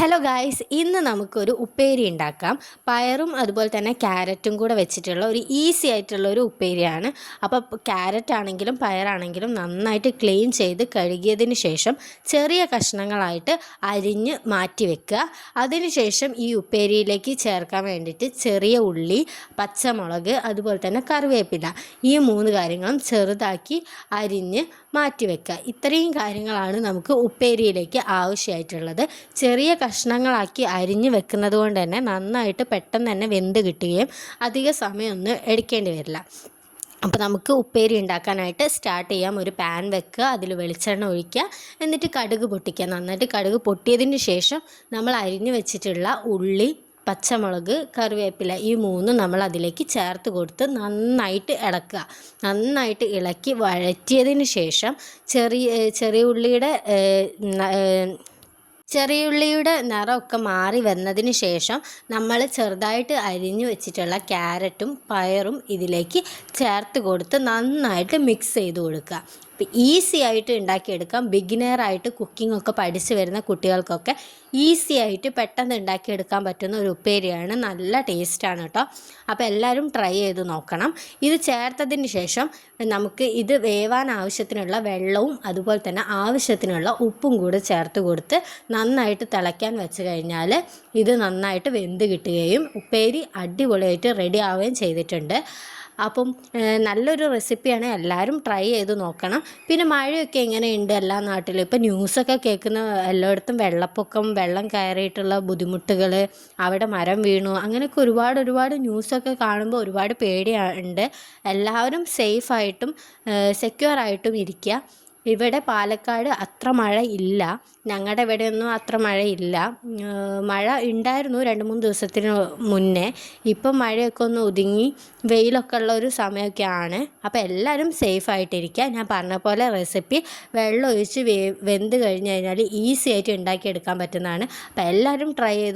Hello guys, ഇന്ന് നമുക്കൊരു ഉപ്പേരി ഉണ്ടാക്കാം. പയറും അതുപോലെ തന്നെ ക്യാരറ്റും കൂടെ വെച്ചിട്ടുള്ള ഒരു ഈസി ആയിട്ടുള്ള ഒരു ഉപ്പേരിയാണ്. അപ്പോൾ ക്യാരറ്റ് ആണെങ്കിലും പയറാണെങ്കിലും നന്നായിട്ട് ക്ലീൻ ചെയ്ത് കഴുകിയതിന് ശേഷം ചെറിയ കഷ്ണങ്ങളായിട്ട് അരിഞ്ഞ് മാറ്റി വെക്കുക. അതിനുശേഷം ഈ ഉപ്പേരിയിലേക്ക് ചേർക്കാൻ വേണ്ടിയിട്ട് ചെറിയ ഉള്ളി, പച്ചമുളക്, അതുപോലെ തന്നെ കറിവേപ്പില, ഈ 3 കാര്യങ്ങളും ചെറുതാക്കി അരിഞ്ഞ് മാറ്റി വെക്കുക. ഇത്രയും കാര്യങ്ങളാണ് നമുക്ക് ഉപ്പേരിയിലേക്ക് ആവശ്യമായിട്ടുള്ളത്. ചെറിയ കഷ്ണങ്ങളാക്കി അരിഞ്ഞ് വെക്കുന്നത് കൊണ്ട് തന്നെ നന്നായിട്ട് പെട്ടെന്ന് തന്നെ വെന്ത് കിട്ടുകയും അധിക സമയമൊന്നും എടുക്കേണ്ടി വരില്ല. അപ്പോൾ നമുക്ക് ഉപ്പേരി ഉണ്ടാക്കാനായിട്ട് സ്റ്റാർട്ട് ചെയ്യാം. ഒരു പാൻ വെക്കുക, അതിൽ വെളിച്ചെണ്ണ ഒഴിക്കുക, എന്നിട്ട് കടുക് പൊട്ടിക്കുക. നന്നായിട്ട് കടുക് പൊട്ടിയതിന് ശേഷം നമ്മൾ അരിഞ്ഞ് വെച്ചിട്ടുള്ള ഉള്ളി, പച്ചമുളക്, കറിവേപ്പില, ഈ 3 നമ്മൾ അതിലേക്ക് ചേർത്ത് കൊടുത്ത് നന്നായിട്ട് ഇളക്കുക. നന്നായിട്ട് ഇളക്കി വഴറ്റിയതിന് ശേഷം ചെറിയുള്ളിയുടെ നിറമൊക്കെ മാറി വന്നതിന് ശേഷം നമ്മൾ ചെറുതായിട്ട് അരിഞ്ഞു വെച്ചിട്ടുള്ള ക്യാരറ്റും പയറും ഇതിലേക്ക് ചേർത്ത് കൊടുത്ത് നന്നായിട്ട് മിക്സ് ചെയ്ത് കൊടുക്കുക. ഈസി ആയിട്ട് ഉണ്ടാക്കിയെടുക്കാം. ബിഗിനറായിട്ട് കുക്കിംഗ് ഒക്കെ പഠിച്ചു വരുന്ന കുട്ടികൾക്കൊക്കെ ഈസി ആയിട്ട് പെട്ടെന്ന് ഉണ്ടാക്കിയെടുക്കാൻ പറ്റുന്ന ഒരു ഉപ്പേരിയാണ്. നല്ല ടേസ്റ്റാണ് കേട്ടോ. അപ്പോൾ എല്ലാവരും ട്രൈ ചെയ്ത് നോക്കണം. ഇത് ചേർത്തതിന് ശേഷം നമുക്ക് ഇത് വേവാൻ ആവശ്യത്തിനുള്ള വെള്ളവും അതുപോലെ തന്നെ ആവശ്യത്തിനുള്ള ഉപ്പും കൂടെ ചേർത്ത് കൊടുത്ത് നന്നായിട്ട് തിളയ്ക്കാൻ വെച്ച് കഴിഞ്ഞാൽ ഇത് നന്നായിട്ട് വെന്ത് കിട്ടുകയും ഉപ്പേരി അടിപൊളിയായിട്ട് റെഡി ആവുകയും ചെയ്തിട്ടുണ്ട്. അപ്പം നല്ലൊരു റെസിപ്പിയാണ്, എല്ലാവരും ട്രൈ ചെയ്ത് നോക്കണം. പിന്നെ മഴയൊക്കെ എങ്ങനെയുണ്ട് എല്ലാ നാട്ടിലും? ഇപ്പം ന്യൂസൊക്കെ കേൾക്കുന്ന എല്ലായിടത്തും വെള്ളപ്പൊക്കം, വെള്ളം കയറിയിട്ടുള്ള ബുദ്ധിമുട്ടുകൾ, അവിടെ മരം വീണു, അങ്ങനെയൊക്കെ ഒരുപാട് ന്യൂസൊക്കെ കാണുമ്പോൾ ഒരുപാട് പേടിയുണ്ട്. എല്ലാവരും സേഫായിട്ടും സെക്യൂറായിട്ടും ഇരിക്കുക. ഇവിടെ പാലക്കാട് അത്ര മഴ ഇല്ല, ഞങ്ങളുടെ ഇവിടെയൊന്നും അത്ര മഴയില്ല. മഴ ഉണ്ടായിരുന്നു 2-3 ദിവസത്തിന് മുന്നേ. ഇപ്പം മഴയൊക്കെ ഒന്ന് ഒതുങ്ങി വെയിലൊക്കെ ഉള്ള ഒരു സമയമൊക്കെയാണ്. അപ്പോൾ എല്ലാവരും സേഫായിട്ടിരിക്കുക. ഞാൻ പറഞ്ഞ പോലെ റെസിപ്പി വെള്ളം ഒഴിച്ച് വെന്ത് കഴിഞ്ഞ് കഴിഞ്ഞാൽ ഈസി ആയിട്ട് ഉണ്ടാക്കിയെടുക്കാൻ പറ്റുന്നതാണ്. അപ്പോൾ എല്ലാവരും ട്രൈ ചെയ്ത്